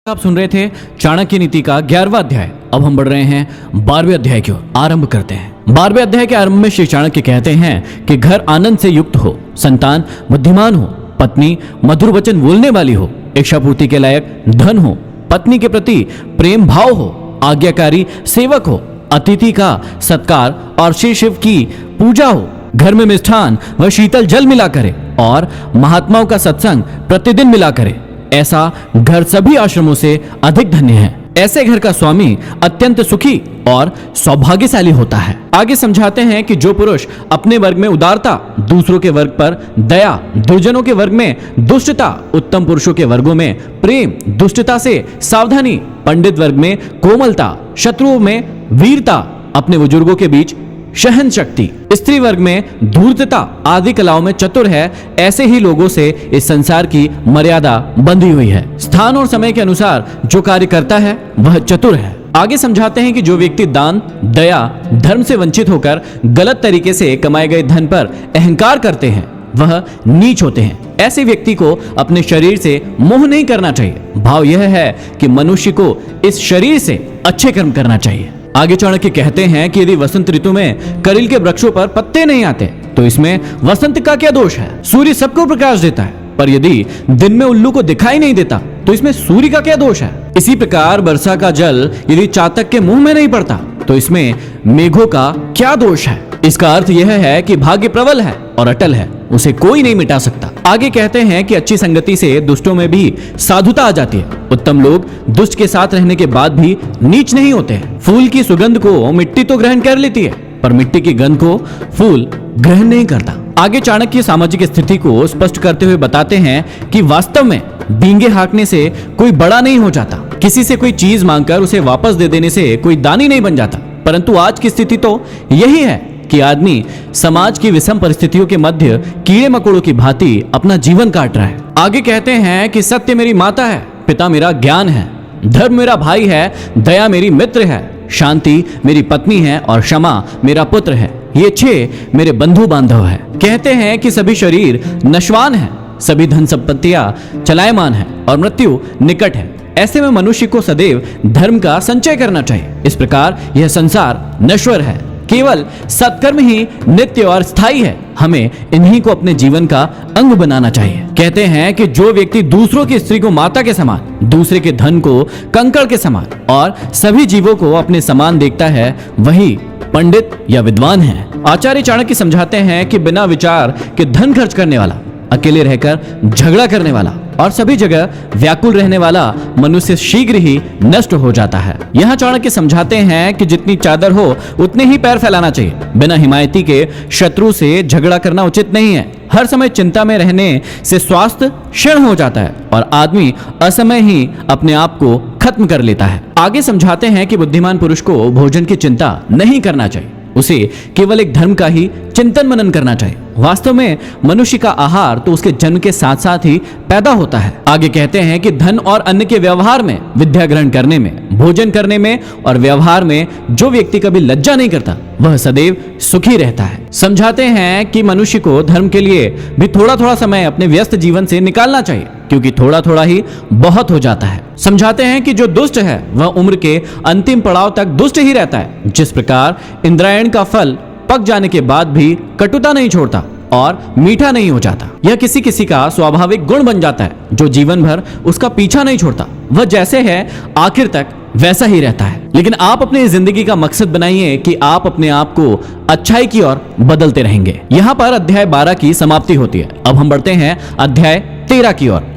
आप सुन रहे थे चाणक्य नीति का 11वां अध्याय। अब हम बढ़ रहे हैं 12वें अध्याय की ओर। आरंभ करते हैं। 12वें अध्याय के आरंभ में श्री चाणक्य कहते हैं कि घर आनंद से युक्त हो, संतान बुद्धिमान हो, पत्नी मधुर वचन बोलने वाली हो, इच्छापूर्ति के लायक धन हो, पत्नी के प्रति प्रेम भाव हो, आज्ञाकारी सेवक हो, अतिथि का सत्कार और श्री शिव की पूजा हो, घर में मिष्ठान व शीतल जल मिला करे और महात्माओं का सत्संग प्रतिदिन मिला करे। ऐसा घर सभी आश्रमों से अधिक धन्य है। ऐसे घर का स्वामी अत्यंत सुखी और सौभाग्यशाली होता है। आगे समझाते हैं कि जो पुरुष अपने वर्ग में उदारता, दूसरों के वर्ग पर दया, दुर्जनों के वर्ग में दुष्टता, उत्तम पुरुषों के वर्गों में प्रेम, दुष्टता से सावधानी, पंडित वर्ग में कोमलता, शत्रुओं में वीरता, अपने बुजुर्गों के बीच सहन शक्ति, स्त्री वर्ग में धूर्तता आदि कलाओं में चतुर है, ऐसे ही लोगों से इस संसार की मर्यादा बंधी हुई है। स्थान और समय के अनुसार जो कार्य करता है वह चतुर है। आगे समझाते हैं कि जो व्यक्ति दान, दया, धर्म से वंचित होकर गलत तरीके से कमाए गए धन पर अहंकार करते हैं वह नीच होते हैं। ऐसे व्यक्ति को अपने शरीर से मोह नहीं करना चाहिए। भाव यह है कि मनुष्य को इस शरीर से अच्छे कर्म करना चाहिए। आगे चाणक्य कहते हैं कि यदि वसंत ऋतु में करील के वृक्षों पर पत्ते नहीं आते तो इसमें वसंत का क्या दोष है? सूर्य सबको प्रकाश देता है, पर यदि दिन में उल्लू को दिखाई नहीं देता तो इसमें सूर्य का क्या दोष है? इसी प्रकार वर्षा का जल यदि चातक के मुंह में नहीं पड़ता तो इसमें मेघों का क्या दोष है? इसका अर्थ यह है कि भाग्य प्रबल है और अटल है, उसे कोई नहीं मिटा सकता। आगे कहते हैं कि अच्छी संगति से दुष्टों में भी साधुता आ जाती है। उत्तम लोग दुष्ट के साथ रहने के बाद भी नीच नहीं होते हैं। फूल की सुगंध को मिट्टी तो ग्रहण कर लेती है, पर मिट्टी की गंध को फूल ग्रहण नहीं करता। आगे चाणक्य सामाजिक स्थिति को स्पष्ट करते हुए बताते हैं कि वास्तव में बींगे हाँकने से कोई बड़ा नहीं हो जाता, किसी से कोई चीज मांगकर उसे वापस दे देने से कोई दानी नहीं बन जाता। परंतु आज की स्थिति तो यही है कि आदमी समाज की विषम परिस्थितियों के मध्य कीड़े मकोड़ों की भांति अपना जीवन काट रहा है। आगे कहते हैं कि सत्य मेरी माता है, पिता मेरा ज्ञान है, धर्म मेरा भाई है, दया मेरी मित्र है, शांति मेरी पत्नी है और क्षमा मेरा पुत्र है। ये 6 मेरे बंधु बांधव है। कहते हैं कि सभी शरीर नश्वान है, सभी धन संपत्तियां चलायमान है और मृत्यु निकट है। ऐसे में मनुष्य को सदैव धर्म का संचय करना चाहिए। इस प्रकार यह संसार नश्वर है, केवल सत्कर्म ही नित्य और स्थायी है। हमें इन्हीं को अपने जीवन का अंग बनाना चाहिए। कहते हैं कि जो व्यक्ति दूसरों की स्त्री को माता के समान, दूसरे के धन को कंकड़ के समान और सभी जीवों को अपने समान देखता है वही पंडित या विद्वान है। आचार्य चाणक्य समझाते हैं कि बिना विचार के धन खर्च करने वाला, अकेले रहकर झगड़ा करने वाला और सभी जगह व्याकुल रहने वाला मनुष्य शीघ्र ही नष्ट हो जाता है। यहाँ चाणक्य समझाते हैं कि जितनी चादर हो उतने ही पैर फैलाना चाहिए। बिना हिमायती के शत्रु से झगड़ा करना उचित नहीं है। हर समय चिंता में रहने से स्वास्थ्य क्षीण हो जाता है और आदमी असमय ही अपने आप को खत्म कर लेता है। आगे समझाते हैं कि बुद्धिमान पुरुष को भोजन की चिंता नहीं करना चाहिए, उसे केवल एक धर्म का ही चिंतन मनन करना चाहिए। वास्तव में मनुष्य का आहार तो उसके जन्म के साथ साथ ही पैदा होता है। आगे कहते हैं कि धन और अन्न के व्यवहार में, विद्या ग्रहण करने में, भोजन करने में और व्यवहार में जो व्यक्ति कभी लज्जा नहीं करता वह सदैव सुखी रहता है। समझाते हैं कि मनुष्य को धर्म के लिए भी थोड़ा थोड़ा समय अपने व्यस्त जीवन से निकालना चाहिए, क्योंकि थोड़ा थोड़ा ही बहुत हो जाता है। समझाते हैं कि जो दुष्ट है वह उम्र के अंतिम पड़ाव तक दुष्ट ही रहता है। जिस प्रकार इंद्रायण का फल पक जाने के बाद भी कटुता नहीं छोड़ता और मीठा नहीं हो जाता, यह किसी किसी का स्वाभाविक गुण बन जाता है जो जीवन भर उसका पीछा नहीं छोड़ता। वह जैसे है आखिर तक वैसा ही रहता है। लेकिन आप अपनी जिंदगी का मकसद बनाइए कि आप अपने आप को अच्छाई की ओर बदलते रहेंगे। यहाँ पर अध्याय 12 की समाप्ति होती है। अब हम बढ़ते हैं अध्याय 13 की ओर।